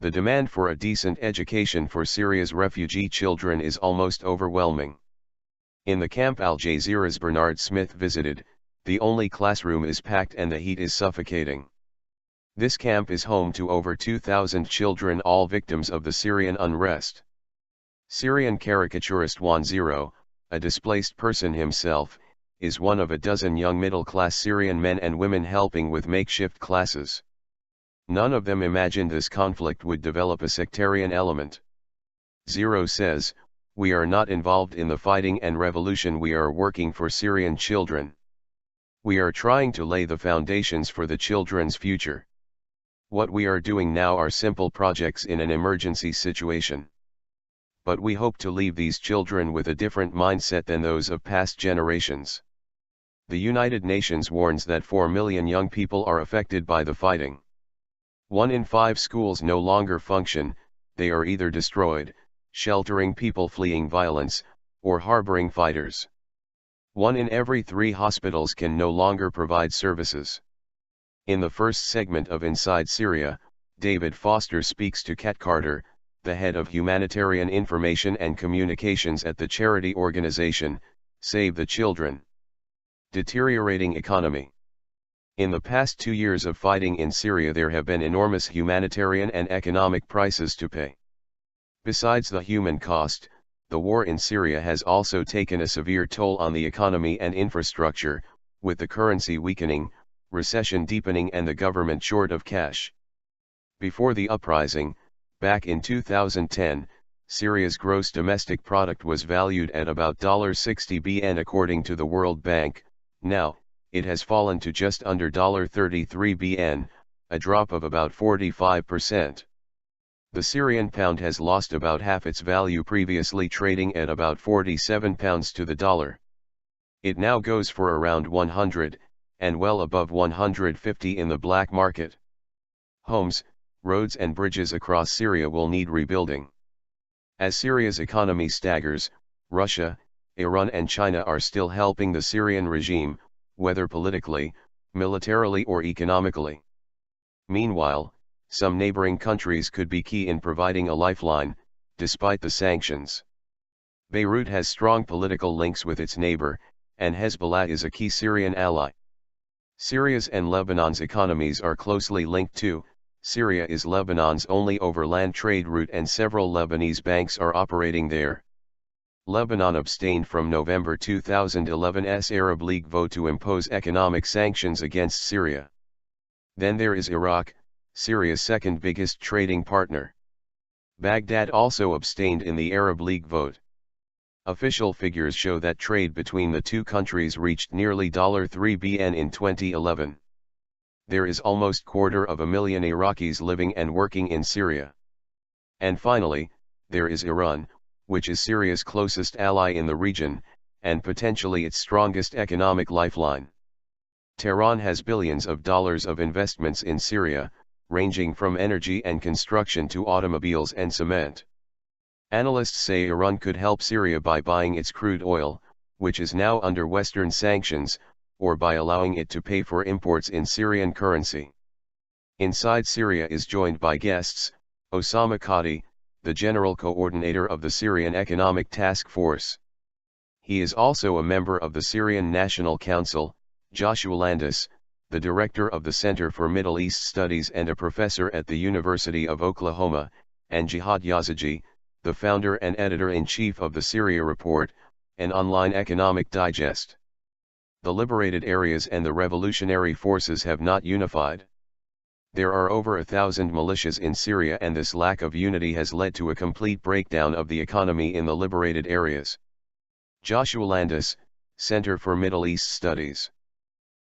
The demand for a decent education for Syria's refugee children is almost overwhelming. In the camp Jazeera's Bernard Smith visited, the only classroom is packed and the heat is suffocating. This camp is home to over 2,000 children, all victims of the Syrian unrest. Syrian caricaturist Juan Zero, a displaced person himself, is one of a dozen young middle-class Syrian men and women helping with makeshift classes. None of them imagined this conflict would develop a sectarian element. Zero says, "We are not involved in the fighting and revolution, we are working for Syrian children. We are trying to lay the foundations for the children's future. What we are doing now are simple projects in an emergency situation. But we hope to leave these children with a different mindset than those of past generations." The United Nations warns that 4 million young people are affected by the fighting. 1 in 5 schools no longer function, they are either destroyed, sheltering people fleeing violence, or harboring fighters. 1 in every 3 hospitals can no longer provide services. In the first segment of Inside Syria, David Foster speaks to Kat Carter, the head of humanitarian information and communications at the charity organization, Save the Children. Deteriorating economy. In the past 2 years of fighting in Syria, there have been enormous humanitarian and economic prices to pay. Besides the human cost, the war in Syria has also taken a severe toll on the economy and infrastructure, with the currency weakening, recession deepening and the government short of cash. Before the uprising, back in 2010, Syria's gross domestic product was valued at about $60 billion according to the World Bank. Now, it has fallen to just under $33 billion, a drop of about 45%. The Syrian pound has lost about half its value, previously trading at about 47 pounds to the dollar. It now goes for around 100, and well above 150 in the black market. Homes, roads and bridges across Syria will need rebuilding. As Syria's economy staggers, Russia, Iran and China are still helping the Syrian regime, whether politically, militarily or economically. Meanwhile, some neighboring countries could be key in providing a lifeline, despite the sanctions. Beirut has strong political links with its neighbor, and Hezbollah is a key Syrian ally. Syria's and Lebanon's economies are closely linked too. Syria is Lebanon's only overland trade route and several Lebanese banks are operating there. Lebanon abstained from November 2011's Arab League vote to impose economic sanctions against Syria. Then there is Iraq, Syria's second biggest trading partner. Baghdad also abstained in the Arab League vote. Official figures show that trade between the two countries reached nearly $3 billion in 2011. There is almost 250,000 Iraqis living and working in Syria. And finally, there is Iran, which is Syria's closest ally in the region, and potentially its strongest economic lifeline. Tehran has billions of dollars of investments in Syria, ranging from energy and construction to automobiles and cement. Analysts say Iran could help Syria by buying its crude oil, which is now under Western sanctions, or by allowing it to pay for imports in Syrian currency. Inside Syria is joined by guests, Osama Qadi, the General Coordinator of the Syrian Economic Task Force. He is also a member of the Syrian National Council, Joshua Landis, the Director of the Center for Middle East Studies and a professor at the University of Oklahoma, and Jihad Yazigi, the founder and editor-in-chief of the Syria Report, an online economic digest. The liberated areas and the revolutionary forces have not unified. There are over 1,000 militias in Syria, and this lack of unity has led to a complete breakdown of the economy in the liberated areas. Joshua Landis, Center for Middle East Studies.